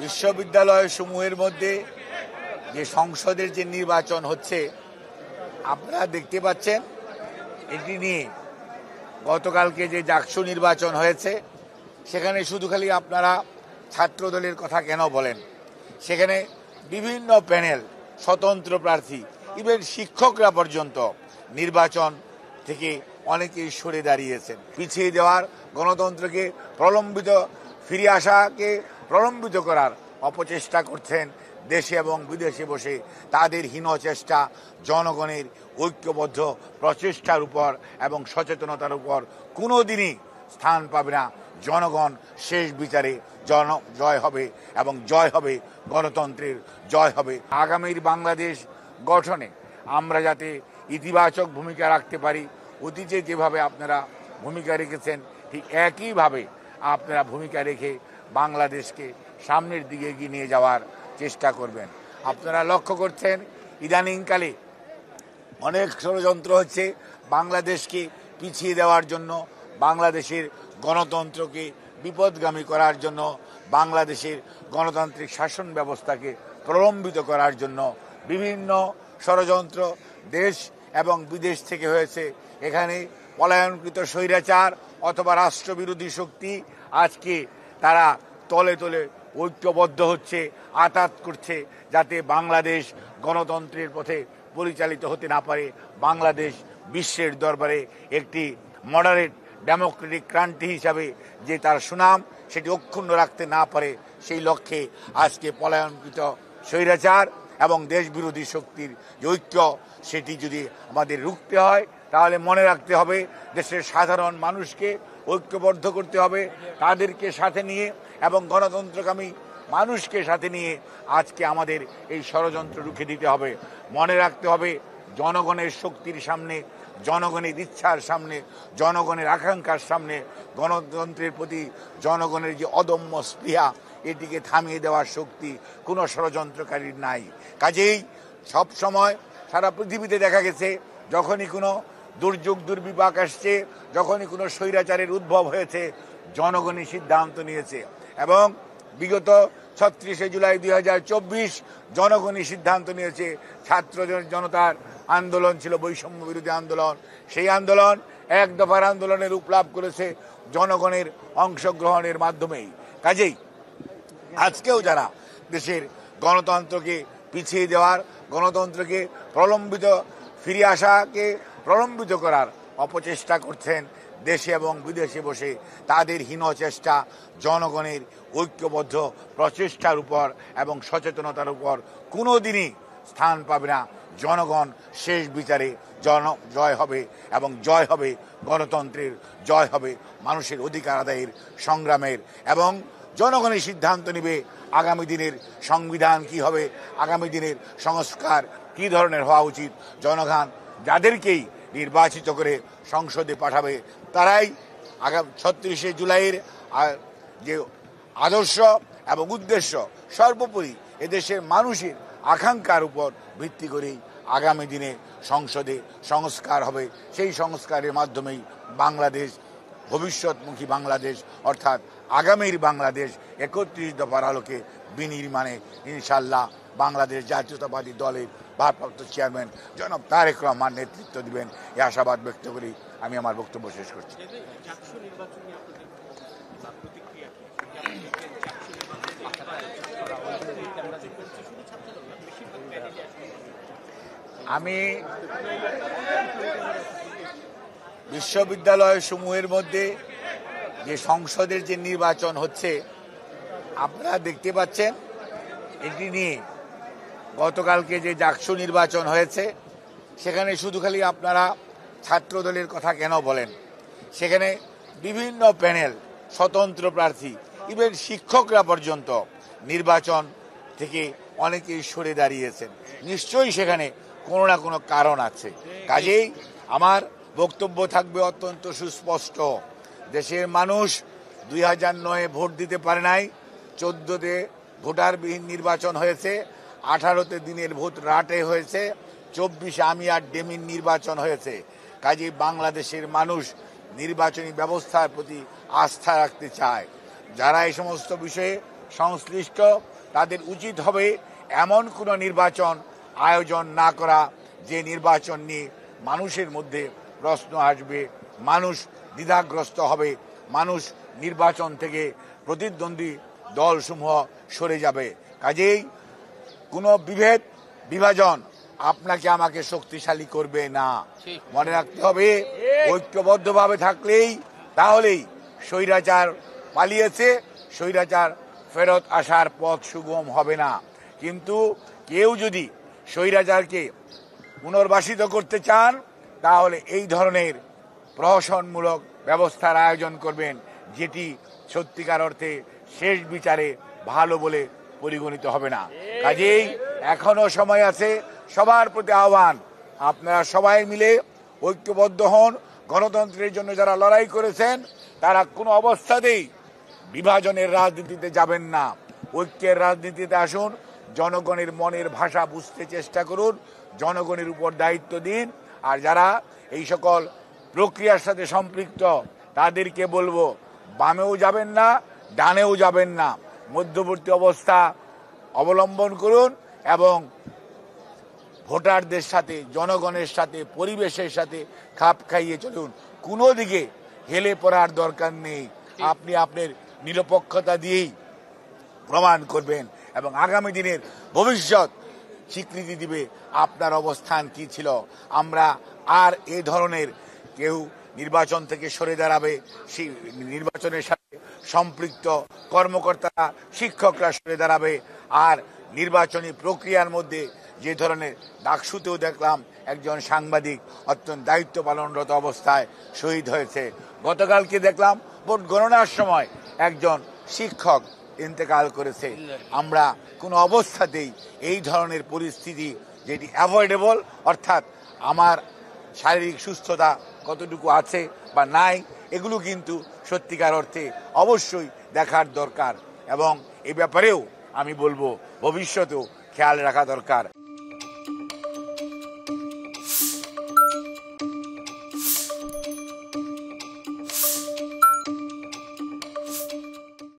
বিশ্ববিদ্যালয় সমূহের মধ্যে যে সংসদের যে নির্বাচন হচ্ছে আপনারা দেখতে পাচ্ছেন, এটি নিয়ে গতকালকে যে জাকসু নির্বাচন হয়েছে সেখানে শুধু খালি আপনারা ছাত্রদলের কথা কেন বলেন? সেখানে বিভিন্ন প্যানেল, স্বতন্ত্র প্রার্থী, ইভেন শিক্ষকরা পর্যন্ত নির্বাচন থেকে অনেকেই সরে দাঁড়িয়েছেন। পিছিয়ে দেওয়ার, গণতন্ত্রকে প্রলম্বিত, ফিরে আসাকে প্রলম্বিত করার অপচেষ্টা করছেন। দেশে এবং বিদেশে বসে তাদের হীন চেষ্টা জনগণের ঐক্যবদ্ধ প্রচেষ্টার উপর এবং সচেতনতার উপর কোনো দিনই স্থান পাবে না। জনগণ শেষ বিচারে জয় হবে এবং জয় হবে গণতন্ত্রের, জয় হবে। আগামীর বাংলাদেশ গঠনে আমরা যাতে ইতিবাচক ভূমিকা রাখতে পারি, অতীতে যেভাবে আপনারা ভূমিকা রেখেছেন ঠিক একইভাবে আপনারা ভূমিকা রেখে বাংলাদেশকে সামনের দিকে এগিয়ে নিয়ে যাওয়ার চেষ্টা করবেন। আপনারা লক্ষ্য করছেন ইদানিংকালে অনেক ষড়যন্ত্র হচ্ছে বাংলাদেশকে পিছিয়ে দেওয়ার জন্য, বাংলাদেশের গণতন্ত্রকে বিপদগামী করার জন্য, বাংলাদেশের গণতান্ত্রিক শাসন ব্যবস্থাকে প্রলম্বিত করার জন্য বিভিন্ন ষড়যন্ত্র দেশ এবং বিদেশ থেকে হয়েছে। এখানে পলায়নকৃত স্বৈরাচার অথবা রাষ্ট্রবিরোধী শক্তি আজকে তারা তলে তলে ঐক্যবদ্ধ হচ্ছে, আঘাত করছে যাতে বাংলাদেশ গণতন্ত্রের পথে পরিচালিত হতে না পারে, বাংলাদেশ বিশ্বের দরবারে একটি মডারেট ডেমোক্রেটিক কান্ট্রি হিসাবে যে তার সুনাম সেটি অক্ষুণ্ণ রাখতে না পারে, সেই লক্ষ্যে আজকে পলায়নকৃত স্বৈরাচার এবং দেশবিরোধী শক্তির যে ঐক্য সেটি যদি আমাদের রুখতে হয় তাহলে মনে রাখতে হবে দেশের সাধারণ মানুষকে ঐক্যবদ্ধ করতে হবে, তাদেরকে সাথে নিয়ে এবং গণতন্ত্রকামী মানুষকে সাথে নিয়ে আজকে আমাদের এই ষড়যন্ত্র রুখে দিতে হবে। মনে রাখতে হবে জনগণের শক্তির সামনে, জনগণের ইচ্ছার সামনে, জনগণের আকাঙ্ক্ষার সামনে গণতন্ত্রের প্রতি জনগণের যে অদম্য স্পৃহা এটিকে থামিয়ে দেওয়ার শক্তি কোনো ষড়যন্ত্রকারীর নাই। কাজেই সব সময় সারা পৃথিবীতে দেখা গেছে যখনই কোনো দুর্যোগ দুর্বিপাক আসছে, যখনই কোনো স্বৈরাচারের উদ্ভব হয়েছে, জনগণই সিদ্ধান্ত নিয়েছে এবং বিগত ৩৬শে জুলাই ২০২৪ জনগণই সিদ্ধান্ত নিয়েছে। ছাত্র জনতার আন্দোলন ছিল বৈষম্য বিরোধী আন্দোলন, সেই আন্দোলন এক দফার আন্দোলনের রূপ লাভ করেছে জনগণের অংশগ্রহণের মাধ্যমেই। কাজেই আজকেও যারা দেশের গণতন্ত্রকে পিছিয়ে দেওয়ার, গণতন্ত্রকে প্রলম্বিত, ফিরে আসাকে প্রলম্বিত করার অপচেষ্টা করছেন, দেশে এবং বিদেশে বসে তাদের হীন চেষ্টা জনগণের ঐক্যবদ্ধ প্রচেষ্টার উপর এবং সচেতনতার উপর কোনো দিনই স্থান পাবে না। জনগণ শেষ বিচারে জয় হবে এবং জয় হবে গণতন্ত্রের, জয় হবে মানুষের অধিকার আদায়ের সংগ্রামের এবং জনগণই সিদ্ধান্ত নেবে আগামী দিনের সংবিধান কি হবে, আগামী দিনের সংস্কার কি ধরনের হওয়া উচিত। জনগণ যাদেরকেই নির্বাচিত করে সংসদে পাঠাবে তারাই আগামী ৩৬শে জুলাইয়ের যে আদর্শ এবং উদ্দেশ্য সর্বোপরি এদেশের মানুষের আকাঙ্ক্ষার উপর ভিত্তি করেই আগামী দিনে সংসদে সংস্কার হবে। সেই সংস্কারের মাধ্যমেই বাংলাদেশ, ভবিষ্যৎমুখী বাংলাদেশ অর্থাৎ আগামীর বাংলাদেশ ৩১ দফার আলোকে বিনির্মাণে ইনশাল্লাহ বাংলাদেশ জাতীয়তাবাদী দলের ভারপ্রাপ্ত চেয়ারম্যান জনাব তারেক রহমান নেতৃত্ব দিবেন, এই আশাবাদ ব্যক্ত করি আমি আমার বক্তব্য শেষ করছি। আমি বিশ্ববিদ্যালয় সমূহের মধ্যে যে সংসদের যে নির্বাচন হচ্ছে আপনারা দেখতে পাচ্ছেন, এটি নিয়ে গতকালকে যে জাকসু নির্বাচন হয়েছে সেখানে শুধু খালি আপনারা ছাত্রদলের কথা কেন বলেন? সেখানে বিভিন্ন প্যানেল, স্বতন্ত্র প্রার্থী, ইভেন শিক্ষকরা পর্যন্ত নির্বাচন থেকে অনেকেই সরে দাঁড়িয়েছেন। নিশ্চয়ই সেখানে কোনো না কোনো কারণ আছে। কাজেই আমার বক্তব্য থাকবে অত্যন্ত সুস্পষ্ট। দেশের মানুষ ২০০৯-এ ভোট দিতে পারে নাই, ১৪তে ভোটারবিহীন নির্বাচন হয়েছে, 18তে দিনের ভোট রাটে হয়েছে, 24-এ আমি আর ডেমির নির্বাচন হয়েছে। কাজেই বাংলাদেশের মানুষ নির্বাচনী ব্যবস্থার প্রতি আস্থা রাখতে চায়। যারা এই সমস্ত বিষয়ে সংশ্লিষ্ট তাদের উচিত হবে এমন কোনো নির্বাচন আয়োজন না করা যে নির্বাচন নিয়ে মানুষের মধ্যে প্রশ্ন আসবে, মানুষ দ্বিধাগ্রস্ত হবে, মানুষ নির্বাচন থেকে প্রতিদ্বন্দ্বী দলসমূহ সরে যাবে। কাজেই কোনো বিভাজন আপনাকে আমাকে শক্তিশালী করবে না। মনে রাখতে হবে ঐক্যবদ্ধভাবে থাকলেই তাহলেই স্বৈরাচার পালিয়েছে, স্বৈরাচার ফেরত আসার পথ সুগম হবে না। কিন্তু কেউ যদি স্বৈরাচারকে পুনর্বাসিত করতে চান তাহলে এই ধরনের প্রহসনমূলক ব্যবস্থার আয়োজন করবেন, যেটি সত্যিকার অর্থে শেষ বিচারে ভালো বলে পরিগণিত হবে না। কাজেই এখনো সময় আছে। সবার প্রতি আহ্বান, আপনারা সবাই মিলে ঐক্যবদ্ধ হন। গণতন্ত্রের জন্য যারা লড়াই করেছেন তারা কোনো অবস্থাতেই বিভাজনের রাজনীতিতে যাবেন না, ঐক্যের রাজনীতিতে আসুন। জনগণের মনের ভাষা বুঝতে চেষ্টা করুন, জনগণের উপর দায়িত্ব দিন। আর যারা এই সকল প্রক্রিয়ার সাথে সম্পৃক্ত তাদেরকে বলবো, বামেও যাবেন না, ডানেও যাবেন না, মধ্যবর্তী অবস্থা অবলম্বন করুন এবং ভোটারদের সাথে, জনগণের সাথে, পরিবেশের সাথে খাপ খাইয়ে চলুন। কোনো দিকে হেলে পড়ার দরকার নেই। আপনি আপনার নিরপেক্ষতা দিয়েই প্রমাণ করবেন এবং আগামী দিনের ভবিষ্যৎ স্বীকৃতি দিবে আপনার অবস্থান কি ছিল। আমরা আর এই ধরনের কেউ নির্বাচন থেকে সরে দাঁড়াবে, সেই নির্বাচনের সাথে সম্পৃক্ত কর্মকর্তারা, শিক্ষকরা সরে দাঁড়াবে। আর নির্বাচনী প্রক্রিয়ার মধ্যে যে ধরনের ডাকসুতেও দেখলাম একজন সাংবাদিক অত্যন্ত দায়িত্ব পালনরত অবস্থায় শহীদ হয়েছে, গতকালকে দেখলাম ভোট গণনার সময় একজন শিক্ষক ইন্তেকাল করেছে। আমরা কোনো অবস্থাতেই এই ধরনের পরিস্থিতি যেটি অ্যাভয়েডেবল, অর্থাৎ আমার শারীরিক সুস্থতা কতটুকু আছে বা নাই, এগুলো কিন্তু সত্যিকার অর্থে অবশ্যই দেখার দরকার এবং এ ব্যাপারেও আমি বলবো ভবিষ্যতেও খেয়াল রাখা দরকার।